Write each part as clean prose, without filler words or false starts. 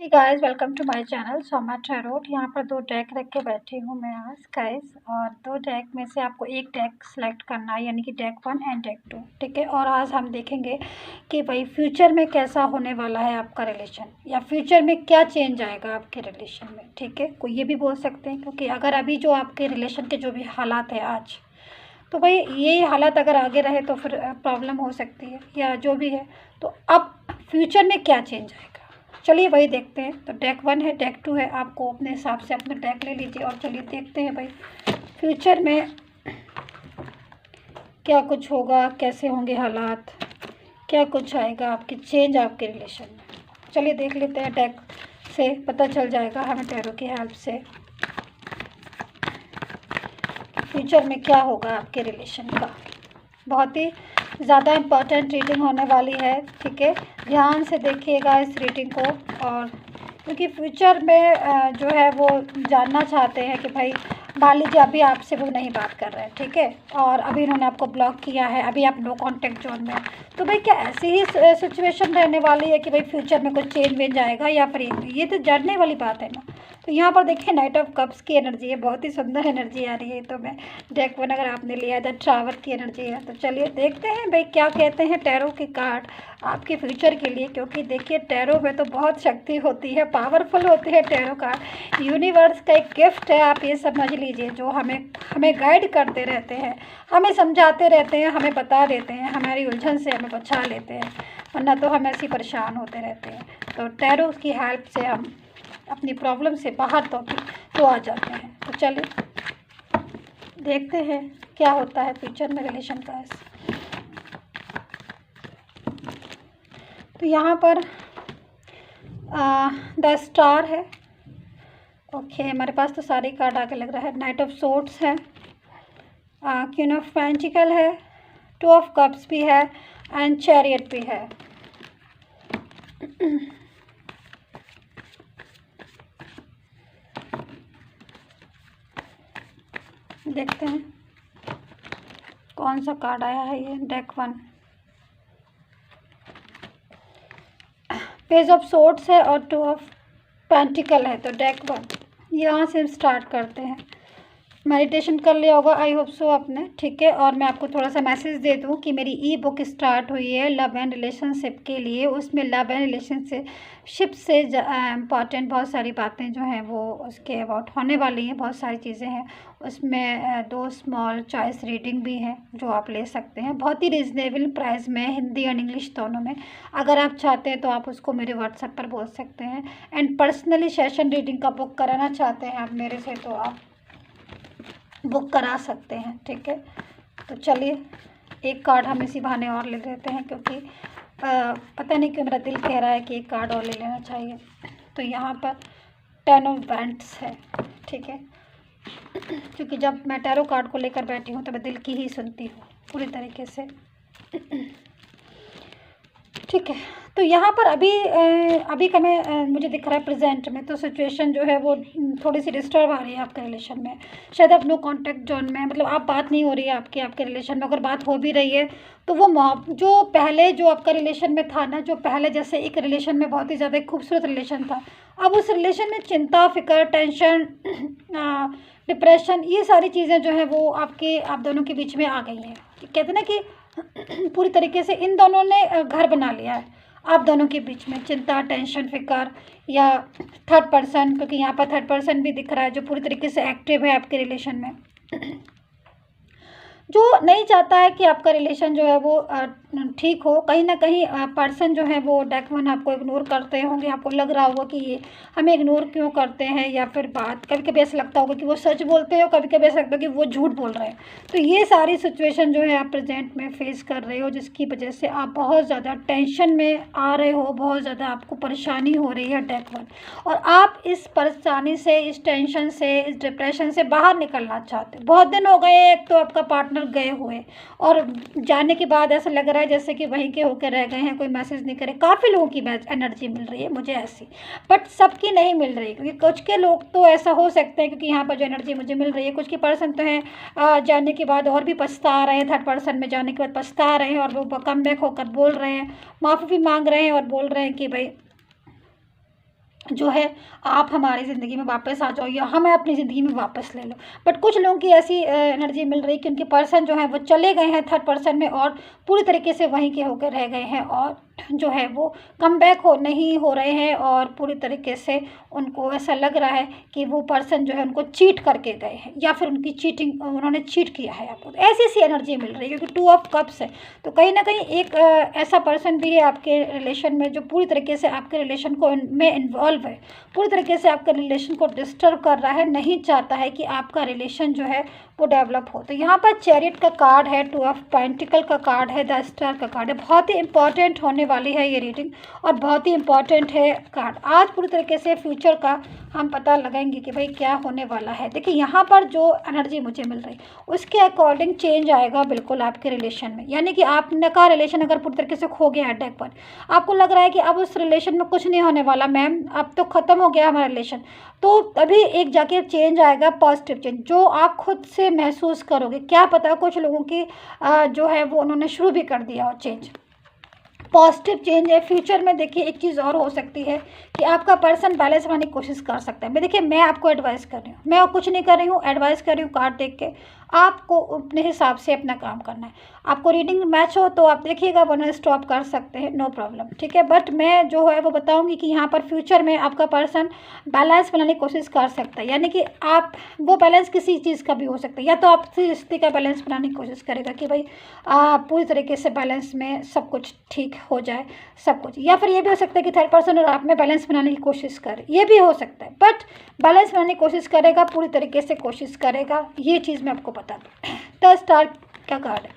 Guys welcome to my channel Soma tarot. यहाँ पर दो डेक रख के बैठी हूँ मैं आज गाइस, और दो डेक में से आपको एक डेक सेलेक्ट करना है, यानी कि डेक 1 एंड डेक 2। ठीक है, और आज हम देखेंगे कि भाई फ्यूचर में कैसा होने वाला है आपका रिलेशन, या फ्यूचर में क्या चेंज आएगा आपके रिलेशन में। ठीक है, कोई ये भी बोल सकते हैं, क्योंकि अगर अभी जो आपके रिलेशन के जो भी हालात है आज, तो भाई ये हालात अगर आगे रहे तो फिर प्रॉब्लम हो सकती है, या जो भी है। तो अब फ्यूचर में क्या चेंज आएगा, चलिए वही देखते हैं। तो डेक 1 है, डेक 2 है, आपको अपने हिसाब से अपना डेक ले लीजिए और चलिए देखते हैं भाई फ्यूचर में क्या कुछ होगा, कैसे होंगे हालात, क्या कुछ आएगा आपकी चेंज आपके रिलेशन में। चलिए देख लेते हैं, डेक से पता चल जाएगा हमें टैरो की हेल्प से फ्यूचर में क्या होगा आपके रिलेशन का। बहुत ही ज़्यादा इम्पॉर्टेंट रीडिंग होने वाली है। ठीक है, ध्यान से देखिएगा इस रीडिंग को, और क्योंकि फ्यूचर में जो है वो जानना चाहते हैं कि भाई मान लीजिए अभी आपसे वो नहीं बात कर रहे हैं, ठीक है, और अभी उन्होंने आपको ब्लॉक किया है, अभी आप नो कांटेक्ट जोन में हैं, तो भाई क्या ऐसी ही सिचुएशन रहने वाली है कि भाई फ्यूचर में कुछ चेंज वेंज आएगा, या फिर ये तो जानने वाली बात है ना। तो यहाँ पर देखिए नाइट ऑफ कप्स की एनर्जी है, बहुत ही सुंदर एनर्जी आ रही है। तो मैं डेक 1 अगर आपने लिया था, ट्रावर की एनर्जी है। तो चलिए देखते हैं भाई क्या कहते हैं टैरो के कार्ड आपके फ्यूचर के लिए, क्योंकि देखिए टैरो में तो बहुत शक्ति होती है, पावरफुल होते हैं टैरो कार्ड। यूनिवर्स का एक गिफ्ट है, आप ये समझ लीजिए, जो हमें गाइड करते रहते हैं, हमें समझाते रहते हैं, हमें बता देते हैं, हमारी उलझन से हमें बचा लेते हैं, वरना तो हम ऐसे परेशान होते रहते हैं। तो टैरो की हेल्प से हम अपनी प्रॉब्लम से बाहर तो आ जाते हैं। तो चलिए देखते हैं क्या होता है फ्यूचर में रिलेशन का। तो यहाँ पर द स्टार है। ओके, हमारे पास तो सारे कार्ड आके लग रहा है। नाइट ऑफ सोर्ड्स है, क्वीन ऑफ पेंटिकल है, टू ऑफ कप्स भी है, एंड चैरियट भी है। देखते हैं कौन सा कार्ड आया है। ये डेक 1 पेज ऑफ सोर्ड्स है और टू ऑफ पेंटिकल है। तो डेक 1 यहाँ से हम स्टार्ट करते हैं। मेडिटेशन कर लिया होगा आई होप सो आपने, ठीक है। और मैं आपको थोड़ा सा मैसेज दे दूँ कि मेरी ई बुक स्टार्ट हुई है लव एंड रिलेशनशिप के लिए। उसमें लव एंड रिलेशनशिप से इम्पॉर्टेंट बहुत सारी बातें जो हैं वो उसके अबाउट होने वाली हैं, बहुत सारी चीज़ें हैं उसमें। 2 स्मॉल चॉइस रीडिंग भी हैं जो आप ले सकते हैं, बहुत ही रिजनेबल प्राइस में, हिंदी और इंग्लिश दोनों में। अगर आप चाहते हैं तो आप उसको मेरे व्हाट्सएप पर बोल सकते हैं। एंड पर्सनली सेशन रीडिंग का बुक कराना चाहते हैं आप मेरे से, तो आप बुक करा सकते हैं, ठीक है। तो चलिए एक कार्ड हम इसी बहाने और ले लेते हैं, क्योंकि पता नहीं क्यों मेरा दिल कह रहा है कि एक कार्ड और ले लेना चाहिए। तो यहाँ पर 10 ऑफ वैंड्स है, ठीक है, क्योंकि जब मैं टैरो कार्ड को लेकर बैठी हूँ तो मैं दिल की ही सुनती हूँ पूरी तरीके से, ठीक है। तो यहाँ पर अभी का मुझे दिख रहा है प्रेजेंट में, तो सिचुएशन जो है वो थोड़ी सी डिस्टर्ब आ रही है आपके रिलेशन में। शायद आप नो कांटेक्ट जोन में, मतलब आप बात नहीं हो रही है आपके रिलेशन में। अगर बात हो भी रही है तो वो जो पहले जो आपका रिलेशन में था ना, जो पहले जैसे एक रिलेशन में बहुत ही ज़्यादा एक खूबसूरत रिलेशन था, अब उस रिलेशन में चिंता, फिक्र, टेंशन, डिप्रेशन, ये सारी चीज़ें जो है वो आप दोनों के बीच में आ गई हैं। कहते हैं ना कि पूरी तरीके से इन दोनों ने घर बना लिया है आप दोनों के बीच में। चिंता, टेंशन, फिक्र, या थर्ड पर्सन, क्योंकि यहाँ पर थर्ड पर्सन भी दिख रहा है जो पूरी तरीके से एक्टिव है आपके रिलेशन में, जो नहीं चाहता है कि आपका रिलेशन जो है वो ठीक हो। कहीं ना कहीं पर्सन जो है वो डेक 1 आपको इग्नोर करते होंगे। आपको लग रहा होगा कि ये हमें इग्नोर क्यों करते हैं, या फिर बात कभी कभी ऐसा लगता होगा कि वो सच बोलते हैं, और कभी कभी ऐसा लगता है कि वो झूठ बोल रहे हैं। तो ये सारी सिचुएशन जो है आप प्रेजेंट में फेस कर रहे हो, जिसकी वजह से आप बहुत ज़्यादा टेंशन में आ रहे हो, बहुत ज़्यादा आपको परेशानी हो रही है डेक 1। और आप इस परेशानी से, इस टेंशन से, इस डिप्रेशन से बाहर निकलना चाहते हो। बहुत दिन हो गए, एक तो आपका पार्टनर गए हुए, और जाने के बाद ऐसा लग रहा है जैसे कि वहीं के होकर रह गए हैं, कोई मैसेज नहीं करे। काफ़ी लोगों की एनर्जी मिल रही है मुझे ऐसी, बट सबकी नहीं मिल रही, क्योंकि कुछ के लोग तो ऐसा हो सकते हैं, क्योंकि यहाँ पर जो एनर्जी मुझे मिल रही है, कुछ के पर्सन तो हैं जाने के बाद और भी पछता रहे हैं, थर्ड पर्सन में जाने के बाद पछता रहे हैं, और वो कम बैक होकर बोल रहे हैं, माफ़ी भी मांग रहे हैं, और बोल रहे हैं कि भाई जो है आप हमारी ज़िंदगी में वापस आ जाओ या हमें अपनी ज़िंदगी में वापस ले लो। बट कुछ लोगों की ऐसी एनर्जी मिल रही है कि उनके पर्सन जो है वो चले गए हैं थर्ड पर्सन में और पूरी तरीके से वहीं के होकर रह गए हैं और जो है वो कम बैक नहीं हो रहे हैं और पूरी तरीके से उनको ऐसा लग रहा है कि वो पर्सन जो है उनको चीट करके गए हैं या फिर उनकी चीटिंग उन्होंने चीट किया है आपको। तो ऐसी सी एनर्जी मिल रही है क्योंकि 2 ऑफ कप्स है। तो कहीं ना कहीं एक ऐसा पर्सन भी है आपके रिलेशन में जो पूरी तरीके से आपके रिलेशन को में इन्वॉल्व है, पूरी तरीके से आपके रिलेशन को डिस्टर्ब कर रहा है, नहीं चाहता है कि आपका रिलेशन जो है वो डेवलप हो। तो यहाँ पर चैरियट का कार्ड है, 2 ऑफ पेंटिकल का कार्ड है, द स्टार का कार्ड है। बहुत ही इंपॉर्टेंट होने वाली है ये रीडिंग और बहुत ही इंपॉर्टेंट है कार्ड। आज पूरी तरीके से फ्यूचर का हम पता लगाएंगे कि भाई क्या होने वाला है। देखिए यहाँ पर जो एनर्जी मुझे मिल रही उसके अकॉर्डिंग चेंज आएगा बिल्कुल आपके रिलेशन में। यानी कि आपने का रिलेशन अगर पूरी तरीके से खो गया है डेक पर, आपको लग रहा है कि अब उस रिलेशन में कुछ नहीं होने वाला मैम, अब तो ख़त्म हो गया हमारा रिलेशन, तो तभी एक जाके चेंज आएगा, पॉजिटिव चेंज जो आप खुद से महसूस करोगे। क्या पता कुछ लोगों की जो है वो उन्होंने शुरू भी कर दिया हो चेंज, पॉजिटिव चेंज है फ्यूचर में। देखिए एक चीज़ और हो सकती है कि आपका पर्सन बैलेंस बनाने की कोशिश कर सकता है। मैं देखिए मैं आपको एडवाइस कर रही हूँ, मैं और कुछ नहीं कर रही हूँ, एडवाइस कर रही हूँ कार्ड देख के। आपको अपने हिसाब से अपना काम करना है। आपको रीडिंग मैच हो तो आप देखिएगा, वरना स्टॉप कर सकते हैं, नो प्रॉब्लम, ठीक है। बट मैं जो है वो बताऊंगी कि यहाँ पर फ्यूचर में आपका पर्सन बैलेंस बनाने की कोशिश कर सकता है। यानी कि आप वो बैलेंस किसी चीज़ का भी हो सकता है, या तो आपसे रिश्ते का बैलेंस बनाने की कोशिश करेगा कि भाई पूरी तरीके से बैलेंस में सब कुछ ठीक हो जाए सब कुछ, या फिर ये भी हो सकता है कि थर्ड पर्सन और आप में बैलेंस बनाने की कोशिश करे, ये भी हो सकता है। बट बैलेंस बनाने की कोशिश करेगा, पूरी तरीके से कोशिश करेगा, ये चीज़ मैं आपको बता दूँ। द स्टार का कार्ड है।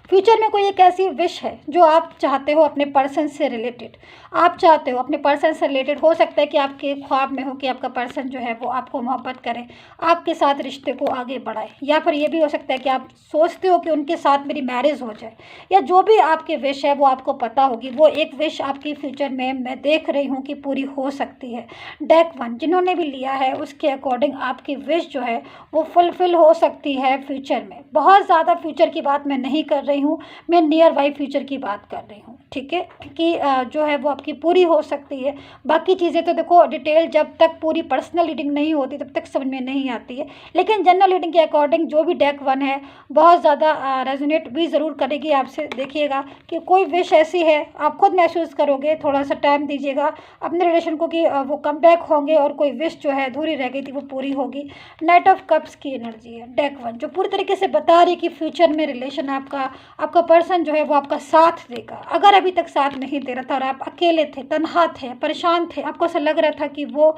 फ्यूचर में कोई एक ऐसी विश है जो आप चाहते हो अपने पर्सन से रिलेटेड, आप चाहते हो अपने पर्सन से रिलेटेड। हो सकता है कि आपके ख्वाब में हो कि आपका पर्सन जो है वो आपको मोहब्बत करे, आपके साथ रिश्ते को आगे बढ़ाए, या फिर ये भी हो सकता है कि आप सोचते हो कि उनके साथ मेरी मैरिज हो जाए, या जो भी आपकी विश है वो आपको पता होगी। वो एक विश आपकी फ्यूचर में मैं देख रही हूँ कि पूरी हो सकती है। डेक 1 जिन्होंने भी लिया है उसके अकॉर्डिंग आपकी विश जो है वो फुलफिल हो सकती है फ्यूचर में। बहुत ज़्यादा फ्यूचर की बात मैं नहीं कर रही हूँ, मैं नियर बाई फ्यूचर की बात कर रही हूँ, ठीक है, कि जो है वो आपकी पूरी हो सकती है। बाकी चीज़ें तो देखो डिटेल जब तक पूरी पर्सनल रीडिंग नहीं होती तब तक समझ में नहीं आती है, लेकिन जनरल रीडिंग के अकॉर्डिंग जो भी डेक 1 है बहुत ज़्यादा रेजोनेट भी ज़रूर करेगी आपसे। देखिएगा कि कोई विश ऐसी है, आप खुद महसूस करोगे, थोड़ा सा टाइम दीजिएगा अपने रिलेशन को कि वो कम बैक होंगे और कोई विश जो है अधूरी रह गई थी वो पूरी होगी। नाइट ऑफ कप्स की एनर्जी है डेक 1, जो पूरी तरीके से बता रही है कि फ्यूचर में रिलेशन आपका पर्सन जो है वो आपका साथ देगा। अगर अभी तक साथ नहीं दे रहा था और आप अकेले थे, तन्हा थे, परेशान थे, आपको ऐसा लग रहा था कि वो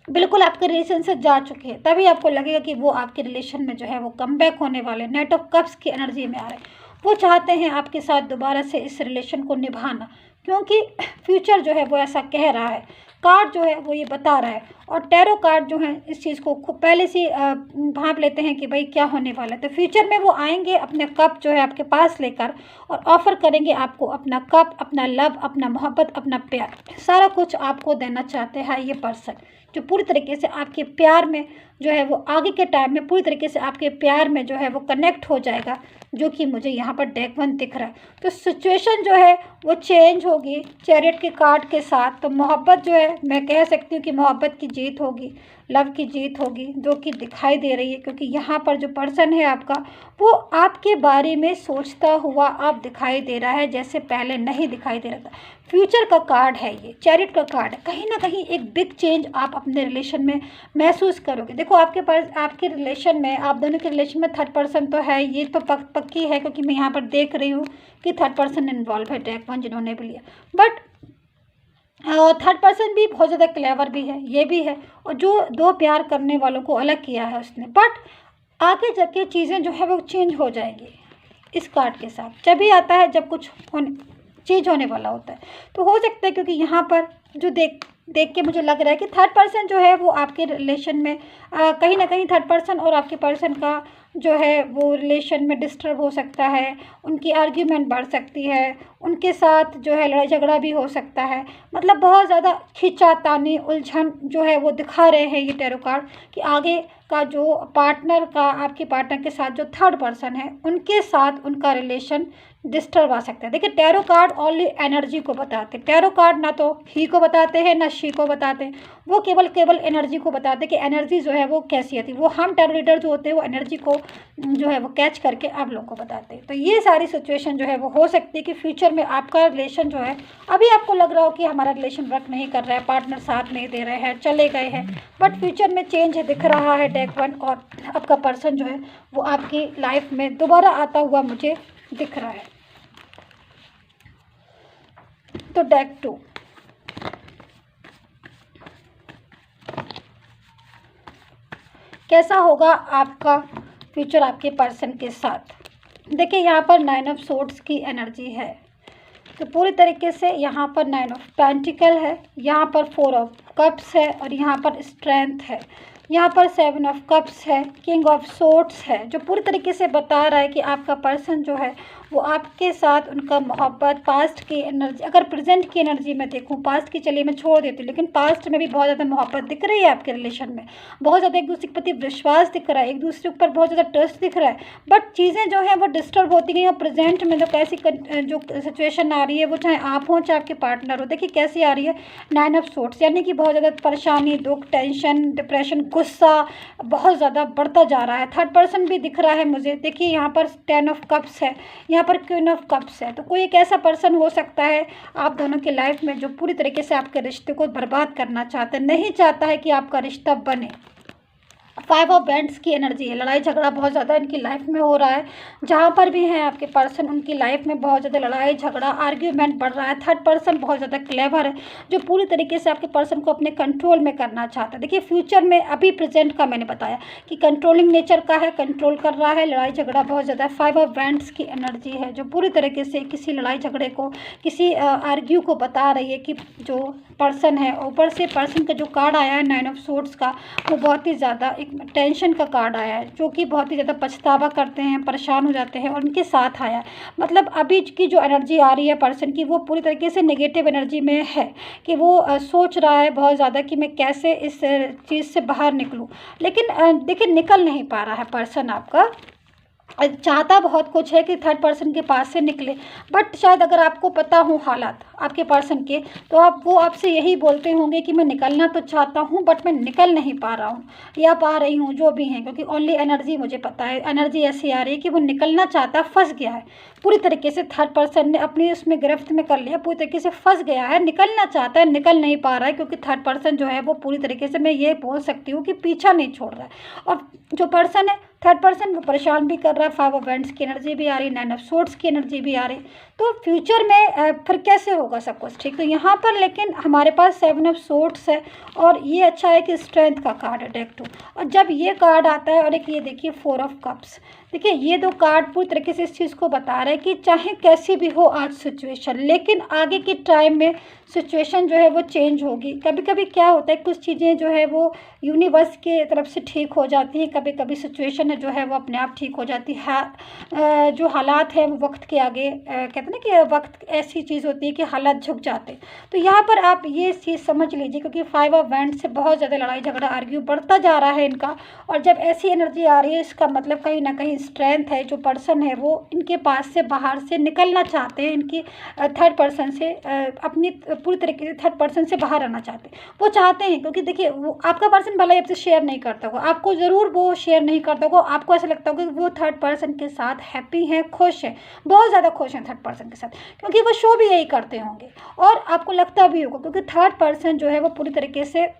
बिल्कुल आपके रिलेशन से जा चुके हैं, तभी आपको लगेगा कि वो आपके रिलेशन में जो है वो कम बैक होने वाले। नाइट ऑफ कप्स की एनर्जी में आ रहे हैं, वो चाहते हैं आपके साथ दोबारा से इस रिलेशन को निभाना, क्योंकि फ्यूचर जो है वो ऐसा कह रहा है, कार्ड जो है वो ये बता रहा है। और टैरो कार्ड जो है इस चीज़ को खूब पहले से भांप लेते हैं कि भाई क्या होने वाला है। तो फ्यूचर में वो आएंगे अपने कप जो है आपके पास लेकर और ऑफ़र करेंगे आपको अपना कप, अपना लव, अपना मोहब्बत, अपना प्यार, सारा कुछ आपको देना चाहते हैं ये पर्सन, जो पूरी तरीके से आपके प्यार में जो है वो आगे के टाइम में पूरी तरीके से आपके प्यार में जो है वो कनेक्ट हो जाएगा, जो कि मुझे यहाँ पर डेक 1 दिख रहा है। तो सिचुएशन जो है वो चेंज होगी चैरियट के कार्ड के साथ। तो मोहब्बत जो है मैं कह सकती हूँ कि मोहब्बत की जीत होगी, लव की जीत होगी, जो कि दिखाई दे रही है, क्योंकि यहाँ पर जो पर्सन है आपका वो आपके बारे में सोचता हुआ अब दिखाई दे रहा है, जैसे पहले नहीं दिखाई दे रहा था। फ्यूचर का कार्ड है ये, चैरियट का कार्ड है। कहीं ना कहीं एक बिग चेंज आप अपने रिलेशन में महसूस करोगे। देखो आपके रिलेशन में, आप दोनों के रिलेशन में थर्ड पर्सन तो है, ये तो पक्की है, क्योंकि मैं यहाँ पर देख रही हूँ कि थर्ड पर्सन इन्वॉल्व है डेक 1 जिन्होंने भी लिया। बट थर्ड पर्सन भी बहुत ज़्यादा क्लेवर भी है, ये भी है, और जो दो प्यार करने वालों को अलग किया है उसने। बट आगे जाके चीज़ें जो है वो चेंज हो जाएंगी इस कार्ड के साथ। जब भी आता है जब कुछ चेंज होने वाला होता है, तो हो सकता है, क्योंकि यहाँ पर जो देख के मुझे लग रहा है कि थर्ड पर्सन जो है वो आपके रिलेशन में कहीं ना कहीं थर्ड पर्सन और आपके पर्सन का जो है वो रिलेशन में डिस्टर्ब हो सकता है, उनकी आर्ग्यूमेंट बढ़ सकती है, उनके साथ जो है लड़ाई झगड़ा भी हो सकता है। मतलब बहुत ज़्यादा खींचातानी उलझन जो है वो दिखा रहे हैं ये टैरो कार्ड, कि आगे का जो पार्टनर का, आपके पार्टनर के साथ जो थर्ड पर्सन है उनके साथ उनका रिलेशन डिस्टर्ब आ सकता है। देखिए टैरो कार्ड ओनली एनर्जी को बताते हैं, टैरो कार्ड ना तो ही को बताते हैं ना शी को बताते हैं, वो केवल एनर्जी को बताते हैं कि एनर्जी जो है वो कैसी आती है। वो हम टैरो रीडर जो होते हैं वो एनर्जी को जो है वो कैच करके आप लोगों को बताते हैं। तो ये सारी सिचुएशन जो है वो हो सकती है कि फ्यूचर में आपका रिलेशन जो है, अभी आपको लग रहा हो कि हमारा रिलेशन वर्क नहीं कर रहा है, पार्टनर साथ नहीं दे रहे हैं, चले गए हैं, बट फ्यूचर में चेंज दिख रहा है डेक 1, और आपका पर्सन जो है वो आपकी लाइफ में दोबारा आता हुआ मुझे दिख रहा है। तो डेक 2, कैसा होगा आपका फ्यूचर आपके पर्सन के साथ। देखिए यहाँ पर 9 ऑफ सोर्ड्स की एनर्जी है, तो पूरी तरीके से यहाँ पर 9 ऑफ पेंटिकल है, यहाँ पर 4 ऑफ कप्स है, और यहाँ पर स्ट्रेंथ है, यहाँ पर 7 ऑफ कप्स है, किंग ऑफ सोर्ड्स है, जो पूरी तरीके से बता रहा है कि आपका पर्सन जो है वो आपके साथ उनका मोहब्बत, पास्ट की एनर्जी, अगर प्रेजेंट की एनर्जी में देखूं, पास्ट की चलिए मैं छोड़ देती हूँ, लेकिन पास्ट में भी बहुत ज़्यादा मोहब्बत दिख रही है आपके रिलेशन में, बहुत ज़्यादा एक दूसरे के प्रति विश्वास दिख रहा है, एक दूसरे के ऊपर बहुत ज़्यादा ट्रस्ट दिख रहा है, बट चीज़ें जो हैं वो डिस्टर्ब होती गई। और प्रेजेंट में जो कैसी जो सिचुएशन आ रही है, वो चाहे आप हों चाहे आपके पार्टनर हो, देखिए कैसी आ रही है 9 ऑफ सोर्ड्स, यानी कि बहुत ज़्यादा परेशानी, दुख, टेंशन, डिप्रेशन, गुस्सा बहुत ज़्यादा बढ़ता जा रहा है। थर्ड पर्सन भी दिख रहा है मुझे, देखिए यहाँ पर 10 ऑफ कप्स है, यहाँ पर क्वीन ऑफ कप्स है। तो कोई एक ऐसा पर्सन हो सकता है आप दोनों की लाइफ में जो पूरी तरीके से आपके रिश्ते को बर्बाद करना चाहते हैं, नहीं चाहता है कि आपका रिश्ता बने। 5 ऑफ बैंड्स की एनर्जी है, लड़ाई झगड़ा बहुत ज़्यादा इनकी लाइफ में हो रहा है, जहाँ पर भी हैं आपके पर्सन उनकी लाइफ में बहुत ज़्यादा लड़ाई झगड़ा, आर्ग्यूमेंट बढ़ रहा है। थर्ड पर्सन बहुत ज़्यादा क्लेवर है, जो पूरी तरीके से आपके पर्सन को अपने कंट्रोल में करना चाहता है। देखिए फ्यूचर में, अभी प्रेजेंट का मैंने बताया कि कंट्रोलिंग नेचर का है, कंट्रोल कर रहा है, लड़ाई झगड़ा बहुत ज़्यादा। 5 ऑफ बैंड्स की एनर्जी है, जो पूरी तरीके से किसी लड़ाई झगड़े को, किसी आर्ग्यू को बता रही है कि जो पर्सन है, ऊपर से पर्सन का जो कार्ड आया है 9 ऑफ सोर्ड्स का, वो बहुत ही ज़्यादा एक टेंशन का कार्ड आया है, जो कि बहुत ही ज़्यादा पछतावा करते हैं, परेशान हो जाते हैं, और उनके साथ आया है। मतलब अभी की जो एनर्जी आ रही है पर्सन की, वो पूरी तरीके से नेगेटिव एनर्जी में है, कि वो सोच रहा है बहुत ज़्यादा कि मैं कैसे इस चीज़ से बाहर निकलूं, लेकिन देखिए निकल नहीं पा रहा है पर्सन आपका। चाहता बहुत कुछ है कि थर्ड पर्सन के पास से निकले, बट शायद अगर आपको पता हो हालात आपके पर्सन के, तो वो आपसे यही बोलते होंगे कि मैं निकलना तो चाहता हूँ बट मैं निकल नहीं पा रहा हूँ या पा रही हूँ, जो भी हैं, क्योंकि ओनली एनर्जी मुझे पता है, एनर्जी ऐसी आ रही है कि वो निकलना चाहता, फंस गया है पूरी तरीके से। थर्ड पर्सन ने अपनी उसमें गिरफ्त में कर लिया, पूरी तरीके से फंस गया है, निकलना चाहता है, निकल नहीं पा रहा है, क्योंकि थर्ड पर्सन जो है वो पूरी तरीके से, मैं ये बोल सकती हूँ कि पीछा नहीं छोड़ रहा है। और जो पर्सन है थर्ड पर्सन, वो परेशान भी कर रहा है। 5 ऑफ वैंड्स की एनर्जी भी आ रही, 9 ऑफ सोर्ड्स की एनर्जी भी आ रही। तो फ्यूचर में फिर कैसे होगा सब कुछ ठीक। तो यहाँ पर लेकिन हमारे पास 7 ऑफ सोर्ड्स है, और ये अच्छा है कि स्ट्रेंथ का कार्ड है डेक 2। और जब ये कार्ड आता है, और एक ये देखिए 4 ऑफ कप्स, देखिए ये दो कार्ड पूरी तरीके से इस चीज़ को बता रहे हैं कि चाहे कैसी भी हो आज सिचुएशन, लेकिन आगे के टाइम में सिचुएशन जो है वो चेंज होगी। कभी कभी क्या होता है, कुछ चीज़ें जो है वो यूनिवर्स के तरफ से ठीक हो जाती हैं, कभी कभी सिचुएशन जो है वो अपने आप ठीक हो जाती है। जो हालात हैं वो वक्त के आगे, कहते हैं ना कि वक्त ऐसी चीज़ होती है कि हालात झुक जाते हैं। तो यहाँ पर आप ये चीज़ समझ लीजिए, क्योंकि 5 ऑफ वैंड्स से बहुत ज़्यादा लड़ाई झगड़ा आर्ग्यू बढ़ता जा रहा है इनका, और जब ऐसी एनर्जी आ रही है, इसका मतलब कहीं ना कहीं स्ट्रेंथ है। जो पर्सन है वो इनके पास से बाहर से निकलना चाहते हैं, इनकी थर्ड पर्सन से अपनी पूरी तरीके से थर्ड पर्सन से बाहर आना चाहते हैं, वो चाहते हैं। क्योंकि देखिए वो आपका पर्सन भले आपसे शेयर नहीं करता होगा, आपको ज़रूर वो शेयर नहीं करता होगा, आपको ऐसा लगता होगा कि वो थर्ड पर्सन के साथ हैप्पी हैं, खुश हैं, बहुत ज़्यादा खुश हैं थर्ड पर्सन के साथ, क्योंकि वो शो भी यही करते होंगे, और आपको लगता भी होगा, क्योंकि थर्ड पर्सन जो है वो पूरी तरीके से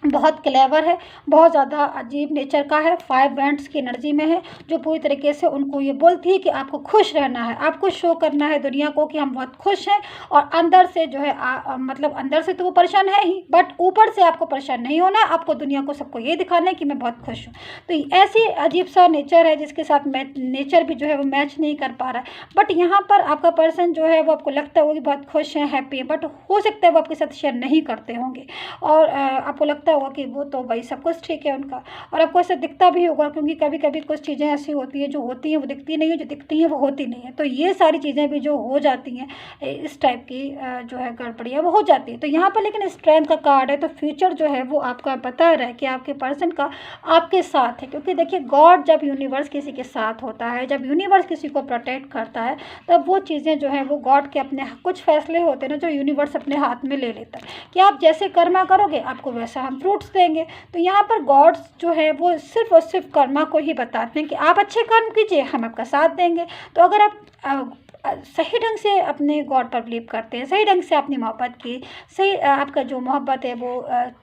बहुत क्लेवर है, बहुत ज़्यादा अजीब नेचर का है। 5 वैंड्स की एनर्जी में है, जो पूरी तरीके से उनको ये बोलती है कि आपको खुश रहना है, आपको शो करना है दुनिया को कि हम बहुत खुश हैं, और अंदर से जो है मतलब अंदर से तो वो परेशान है ही, बट ऊपर से आपको परेशान नहीं होना, आपको दुनिया को सबको ये दिखाना है कि मैं बहुत खुश हूँ। तो ऐसी अजीब सा नेचर है, जिसके साथ नेचर भी जो है वो मैच नहीं कर पा रहा है। बट यहाँ पर आपका पर्सन जो है वो आपको लगता होगा कि बहुत खुश है, हैप्पी है, बट हो सकता है वो आपके साथ शेयर नहीं करते होंगे, और आपको लगता लगता होगा कि वो तो भाई सब कुछ ठीक है उनका, और आपको ऐसा दिखता भी होगा, क्योंकि कभी कभी कुछ चीज़ें ऐसी होती हैं जो होती हैं वो दिखती नहीं है, जो दिखती हैं वो होती नहीं है। तो ये सारी चीज़ें भी जो हो जाती हैं, इस टाइप की जो है गड़बड़ियाँ वो हो जाती है। तो यहाँ पर लेकिन स्ट्रेंथ का कार्ड है, तो फ्यूचर जो है वो आपका बता रहा है कि आपके पर्सन का आपके साथ है। क्योंकि देखिए गॉड जब यूनिवर्स किसी के साथ होता है, जब यूनिवर्स किसी को प्रोटेक्ट करता है, तब वो चीज़ें जो है वो गॉड के अपने कुछ फैसले होते हैं ना, जो यूनिवर्स अपने हाथ में ले लेता है कि आप जैसे कर्मा करोगे आपको वैसा हम फ्रूट्स देंगे। तो यहाँ पर गॉड्स जो है वो सिर्फ और सिर्फ कर्मा को ही बताते हैं कि आप अच्छे कर्म कीजिए, हम आपका साथ देंगे। तो अगर आप सही ढंग से अपने गॉड पर बिलीव करते हैं, सही ढंग से अपनी मोहब्बत की, सही आपका जो मोहब्बत है वो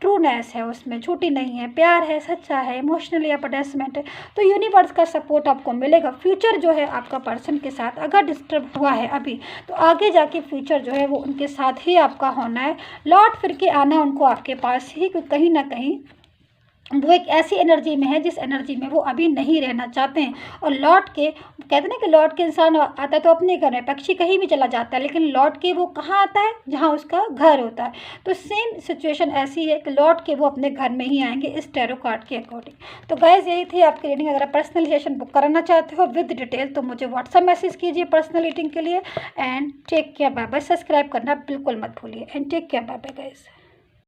ट्रूनेस है, उसमें झूठी नहीं है, प्यार है, सच्चा है, इमोशनली अटैचमेंट है, तो यूनिवर्स का सपोर्ट आपको मिलेगा। फ्यूचर जो है आपका पर्सन के साथ अगर डिस्टर्ब हुआ है अभी, तो आगे जाके फ्यूचर जो है वो उनके साथ ही आपका होना है, लौट फिर के आना उनको आपके पास ही, क्योंकि कहीं ना कहीं वो एक ऐसी एनर्जी में है जिस एनर्जी में वो अभी नहीं रहना चाहते हैं। और लौट के कहते हैं ना कि लौट के इंसान आता है तो अपने घर में, पक्षी कहीं भी चला जाता है लेकिन लौट के वो कहाँ आता है, जहाँ उसका घर होता है। तो सेम सिचुएशन ऐसी है कि लौट के वो अपने घर में ही आएंगे इस टैरो कार्ड के अकॉर्डिंग। तो गाइज यही थी आपकी रीडिंग। अगर आप पर्सनल सेशन बुक कराना चाहते हो विद डिटेल तो मुझे व्हाट्सअप मैसेज कीजिए पर्सनल रीडिंग के लिए। And take care, bye bye. Subscribe करना बिल्कुल मत भूलिए। And take care, bye bye guys.